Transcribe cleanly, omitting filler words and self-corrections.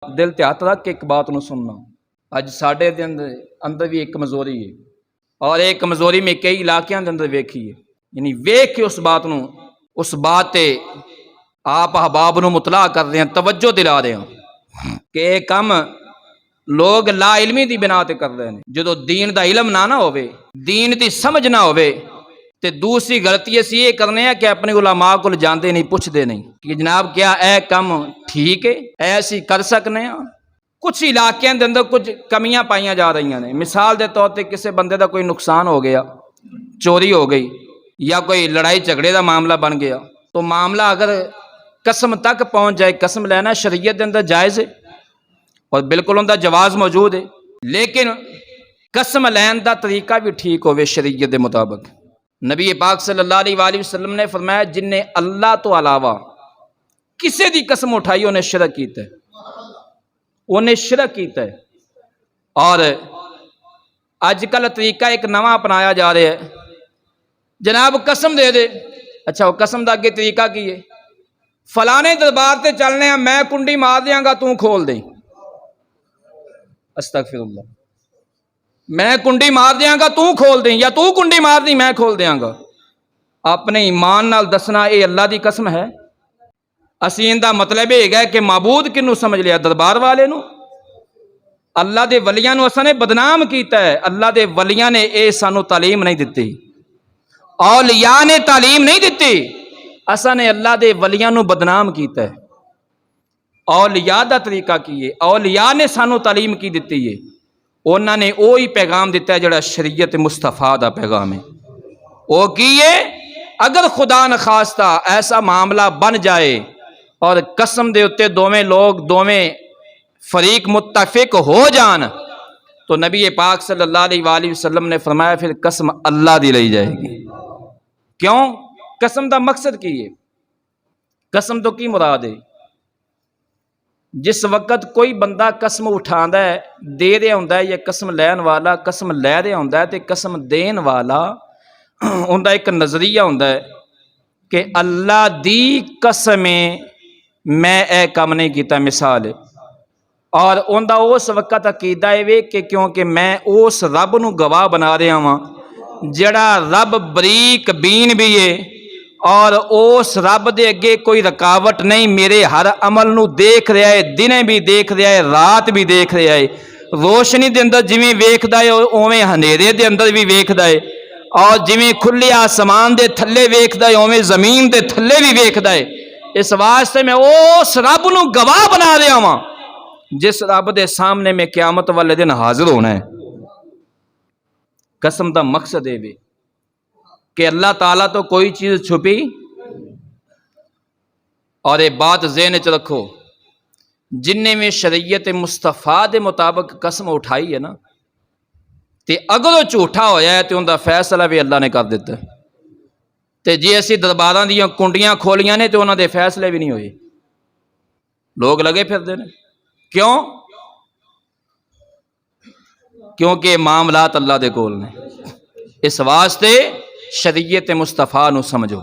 دل تے ہاتھ رکھ کے ایک بات نو سننا، اج ساڈے دے اندر بھی ایک کمزوری ہے، اور ایک کمزوری میں کئی علاقیاں دے اندر ویکھی ہے، یعنی ویکھ کے اس بات تے آپ احباب نو مطلع کر رہے ہیں، توجہ دلا رہے ہیں کہ یہ کم لوگ لا علمی دی بنا تے کر رہے ہیں۔ جدو دین دا علم نہ ہوئے، دین دی سمجھ نہ ہوئے، تے دوسری غلطی اسی یہ کرنے ہیں کہ اپنے علماء کو جاندے نہیں، پوچھ دے نہیں کہ جناب کیا اے کم ٹھیک ہے، ایسی کر سکنے ہیں۔ کچھ علاقے دے اندر کچھ کمیاں پائیاں جا رہی ہیں، مثال دے طور تے کسی بندے دا کوئی نقصان ہو گیا، چوری ہو گئی یا کوئی لڑائی جھگڑے دا معاملہ بن گیا، تو معاملہ اگر قسم تک پہنچ جائے، قسم لینا شریعت دے اندر جائز ہے اور بالکل ان دا جواز موجود ہے، لیکن قسم لین دا طریقہ بھی ٹھیک ہوئے شریعت دے مطابق۔ نبی پاک صلی اللہ علیہ وآلہ وسلم نے فرمایا جن نے اللہ تو علاوہ کسی دی قسم اٹھائی انہیں شرک کیتا ہے، انہیں شرک کیتا ہے۔ اور اج کل طریقہ ایک نواں اپنایا جا رہا ہے، جناب قسم دے دے، اچھا وہ قسم دا اگے طریقہ کی ہے، فلانے دربار تے چلنے ہیں، میں کنڈی مار دیاں گا تو کھول دیں، استغفر اللہ، میں کنڈی مار دیاں گا تو کھول دیں، یا تو کنڈی مار دی میں کھول دیاں گا۔ اپنے ایمان نال دسنا اے اللہ دی قسم ہے؟ اسین دا مطلب یہ ہے کہ معبود کنو سمجھ لیا؟ دربار والے نو؟ اللہ دے ولیاں نو اساں نے بدنام کیتا ہے۔ اللہ دے ولیاں نے اے سانو تعلیم نہیں دیتی، اولیاء نے تعلیم نہیں دیتی، اساں نے اللہ دے ولیاں نو بدنام کیتا ہے۔ اولیاء دا طریقہ کی ہے، اولیاء نے سانو تعلیم کی دیتی ہے، انہوں نے وہی پیغام دیتا ہے جڑا شریعت مصطفیٰ دا پیغام ہے۔ وہ کیے اگر خدا نخواستہ ایسا معاملہ بن جائے اور قسم دے اتے دوویں فریق متفق ہو جان، تو نبی پاک صلی اللہ علیہ وآلہ وسلم نے فرمایا پھر قسم اللہ دی لئی جائے گی۔ کیوں؟ قسم دا مقصد کی ہے؟ قسم تو کی مراد ہے؟ جس وقت کوئی بندہ قسم اٹھاندا ہے، دے رہا ہوندا ہے، یا قسم لین والا قسم لے رہا ہوندا ہے، تے قسم دین والا ہوندا ایک نظریہ ہوندا ہے کہ اللہ دی قسم میں اے کام نہیں کیتا، مثال ہے، اور اوندا اس وقت عقیدہ ہے کہ کیونکہ میں اس رب نو گواہ بنا رہا ہاں جڑا رب بریک بین بھی ہے، اور اس رب دے اگے کوئی رکاوٹ نہیں، میرے ہر عمل نو دیکھ رہا ہے، دنے بھی دیکھ رہا ہے، رات بھی دیکھ رہا ہے، روشنی دے اندر جویں ویکھدا ہے اوویں ہنیرے دے اندر بھی ویکھدا ہے، اور جویں کھلے آسمان دے تھلے ویکھدا ہے اوویں زمین دے تھلے بھی ویکھدا ہے۔ اس واسطے میں اس رب نو گواہ بنا رہا ہاں جس رب دے سامنے میں قیامت والے دن حاضر ہونا ہے۔ قسم دا مقصد ہے کہ اللہ تعالیٰ تو کوئی چیز چھپی، اور یہ بات ذہن وچ رکھو، جن نے میں شریعت مصطفیٰ دے مطابق قسم اٹھائی ہے نا، تے اگر وہ جھوٹا ہویا ہے تے ان دا فیصلہ بھی اللہ نے کر دیتا ہے، تے جی اسی درباراں دیاں کنڈیاں کھولیاں نے تے انہاں دے فیصلے بھی نہیں ہوئے، لوگ لگے پھردے نے۔ کیوں؟ کیونکہ معاملات اللہ دے کول نے۔ اس واسطے شریعت مصطفیٰ نو سمجھو۔